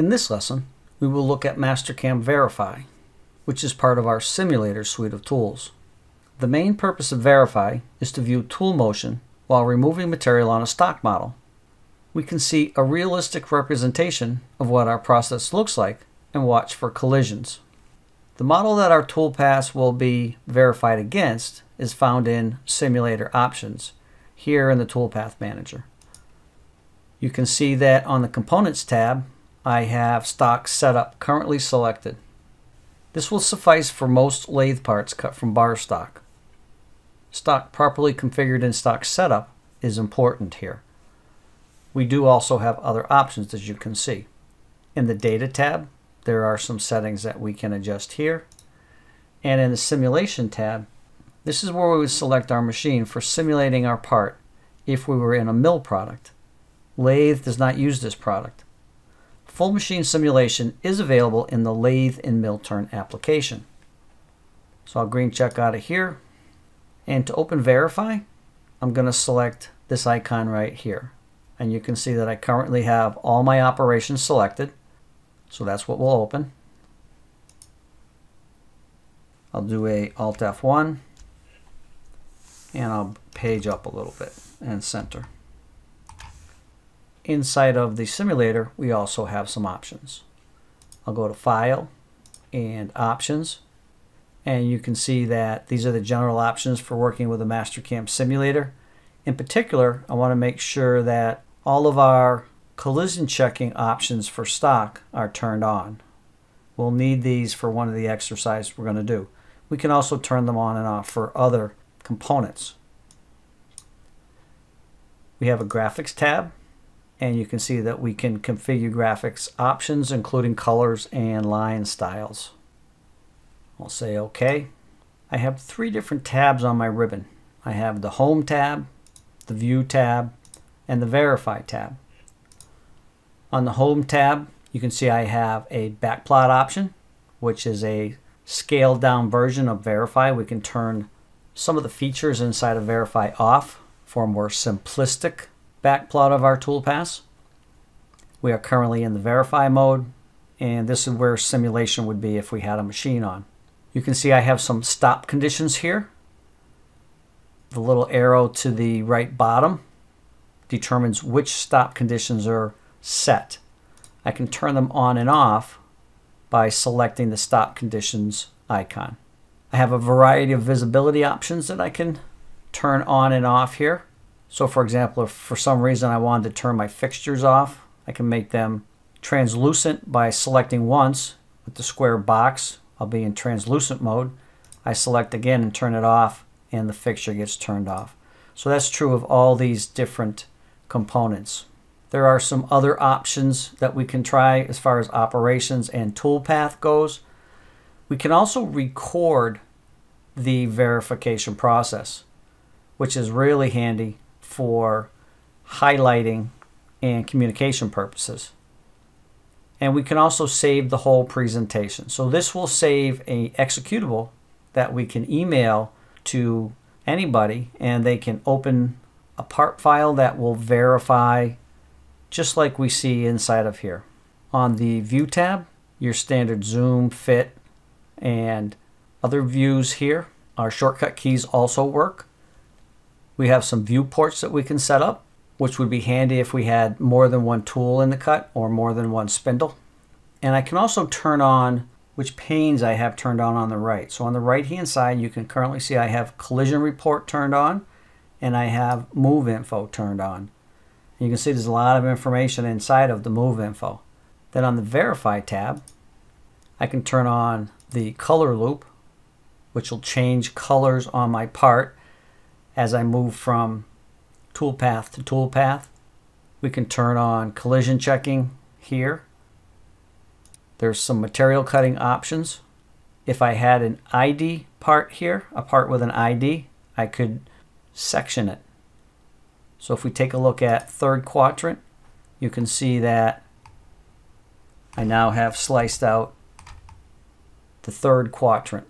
In this lesson, we will look at MasterCAM Verify, which is part of our simulator suite of tools. The main purpose of Verify is to view tool motion while removing material on a stock model. We can see a realistic representation of what our process looks like and watch for collisions. The model that our toolpath will be verified against is found in Simulator Options, here in the Toolpath Manager. You can see that on the Components tab, I have stock setup currently selected. This will suffice for most lathe parts cut from bar stock. Stock properly configured in stock setup is important here. We do also have other options, as you can see. In the Data tab, there are some settings that we can adjust here. And in the Simulation tab, this is where we would select our machine for simulating our part if we were in a mill product. Lathe does not use this product. Full machine simulation is available in the Lathe and Mill Turn application. So I'll green check out of here. And to open Verify, I'm going to select this icon right here. And you can see that I currently have all my operations selected. So that's what we'll open. I'll do a Alt F1 and I'll page up a little bit and center. Inside of the simulator, we also have some options. I'll go to File and Options, and you can see that these are the general options for working with a MasterCAM simulator. In particular, I want to make sure that all of our collision checking options for stock are turned on. We'll need these for one of the exercises we're going to do. We can also turn them on and off for other components. We have a Graphics tab, and you can see that we can configure graphics options, including colors and line styles. I'll say OK. I have 3 different tabs on my ribbon. I have the Home tab, the View tab, and the Verify tab. On the Home tab, you can see I have a backplot option, which is a scaled down version of Verify. We can turn some of the features inside of Verify off for a more simplistic backplot of our toolpaths. We are currently in the Verify mode, and this is where simulation would be if we had a machine on. You can see I have some stop conditions here. The little arrow to the right bottom determines which stop conditions are set. I can turn them on and off by selecting the stop conditions icon. I have a variety of visibility options that I can turn on and off here. So for example, if for some reason I wanted to turn my fixtures off, I can make them translucent by selecting once with the square box. I'll be in translucent mode. I select again and turn it off, and the fixture gets turned off. So that's true of all these different components. There are some other options that we can try as far as operations and toolpath goes. We can also record the verification process, which is really handy for highlighting and communication purposes. And we can also save the whole presentation. So this will save an executable that we can email to anybody, and they can open a part file that will verify just like we see inside of here. On the View tab, your standard zoom, fit, and other views here. Our shortcut keys also work. We have some viewports that we can set up, which would be handy if we had more than one tool in the cut or more than one spindle. And I can also turn on which panes I have turned on the right. So on the right hand side, you can currently see I have collision report turned on and I have move info turned on. And you can see there's a lot of information inside of the move info. Then on the Verify tab, I can turn on the color loop, which will change colors on my part as I move from toolpath to toolpath. We can turn on collision checking here. There's some material cutting options. If I had an ID part here, a part with an ID, I could section it. So if we take a look at third quadrant, you can see that I now have sliced out the third quadrant.